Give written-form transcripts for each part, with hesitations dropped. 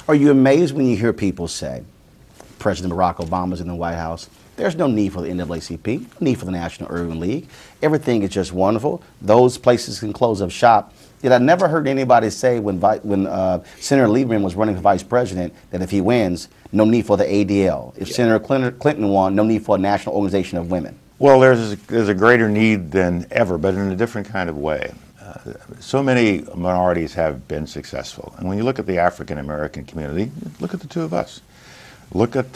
Are you amazed when you hear people say, President Barack Obama's in the White House, there's no need for the NAACP, no need for the National Urban League. Everything is just wonderful. Those places can close up shop. Yet I never heard anybody say when Senator Lieberman was running for vice president that if he wins, no need for the ADL. If Senator Clinton won, no need for a national organization of women. Well, there's a greater need than ever, but in a different kind of way. So many minorities have been successful. And when you look at the African American community, look at the two of us. Look at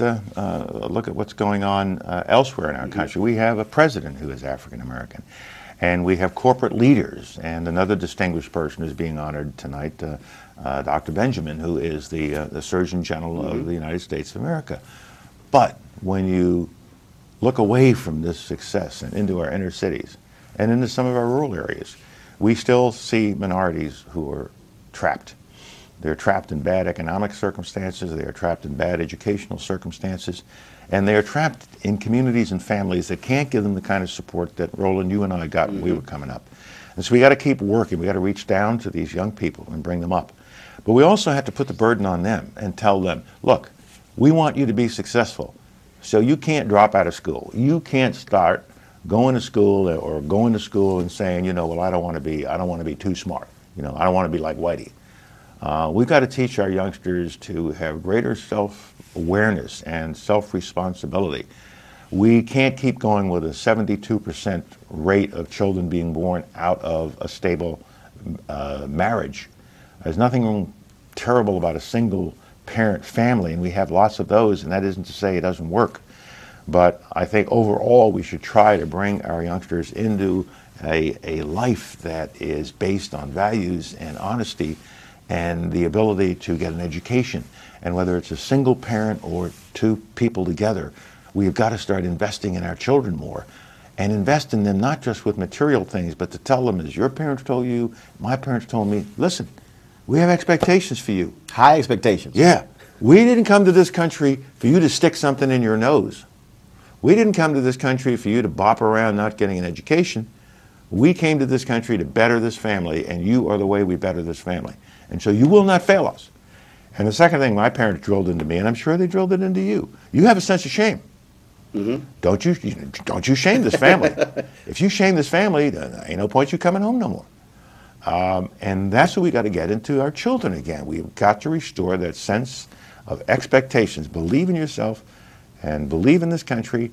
what's going on elsewhere in our country. We have a president who is African American, and we have corporate leaders. And another distinguished person is being honored tonight, Dr. Benjamin, who is the Surgeon General of the United States of America. But when you look away from this success and into our inner cities and into some of our rural areas, we still see minorities who are trapped. They're trapped in bad economic circumstances, they are trapped in bad educational circumstances, and they are trapped in communities and families that can't give them the kind of support that Roland, you and I got when we were coming up. And so we got to keep working. We got to reach down to these young people and bring them up. But we also have to put the burden on them and tell them, look, we want you to be successful. So you can't drop out of school. You can't start going to school and saying, you know, well, I don't want to be too smart. You know, I don't want to be like Whitey. We've got to teach our youngsters to have greater self-awareness and self-responsibility. We can't keep going with a 72% rate of children being born out of a stable marriage. There's nothing terrible about a single parent family, and we have lots of those, and that isn't to say it doesn't work. But I think overall we should try to bring our youngsters into a life that is based on values and honesty and the ability to get an education. And whether it's a single parent or two people together, we've got to start investing in our children more and invest in them not just with material things, but to tell them, as your parents told you, my parents told me, listen, we have expectations for you. High expectations. Yeah. We didn't come to this country for you to stick something in your nose. We didn't come to this country for you to bop around not getting an education. We came to this country to better this family, and you are the way we better this family. And so you will not fail us. And the second thing my parents drilled into me, and I'm sure they drilled it into you, you have a sense of shame. Don't you shame this family. If you shame this family, then ain't no point you coming home no more. And that's what we got to get into our children again. We've got to restore that sense of expectations. Believe in yourself and believe in this country,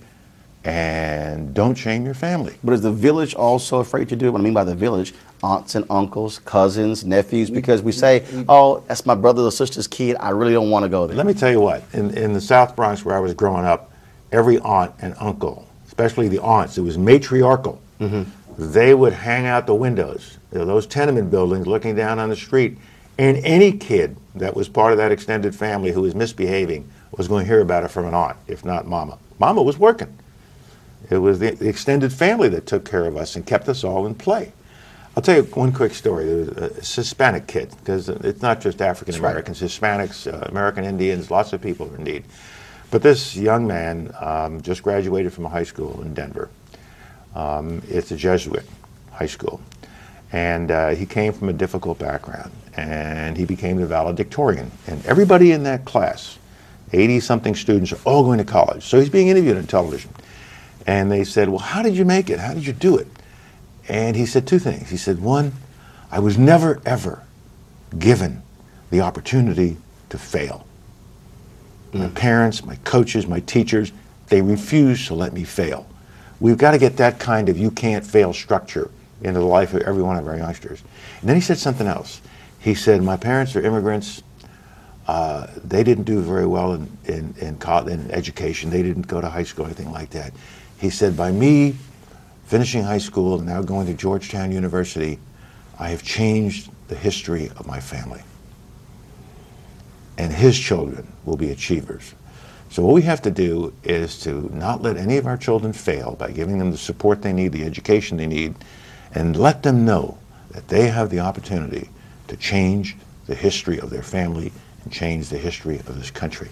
and don't shame your family. But is the village also afraid to do it? What I mean by the village, aunts and uncles, cousins, nephews, because we say, oh, that's my brother or sister's kid, I really don't want to go there. Let me tell you what, in the South Bronx where I was growing up, every aunt and uncle, especially the aunts, it was matriarchal. They would hang out the windows, those tenement buildings looking down on the street, and any kid that was part of that extended family who was misbehaving was going to hear about it from an aunt, if not mama. Mama was working. It was the extended family that took care of us and kept us all in play. I'll tell you one quick story. There was a Hispanic kid, because it's not just African Americans, Hispanics, American Indians, lots of people are in need. But this young man just graduated from a high school in Denver. It's a Jesuit high school. And he came from a difficult background, and he became the valedictorian. And everybody in that class, 80-something students, are all going to college. So he's being interviewed on television. And they said, well, how did you make it? How did you do it? And he said two things. He said, one, I was never, ever given the opportunity to fail. My parents, my coaches, my teachers, they refused to let me fail. We've got to get that kind of you can't fail structure into the life of every one of our youngsters. And then he said something else. He said, my parents are immigrants. They didn't do very well in education. They didn't go to high school or anything like that. He said, by me finishing high school and now going to Georgetown University, I have changed the history of my family. And his children will be achievers. So what we have to do is to not let any of our children fail by giving them the support they need, the education they need, and let them know that they have the opportunity to change the history of their family and change the history of this country.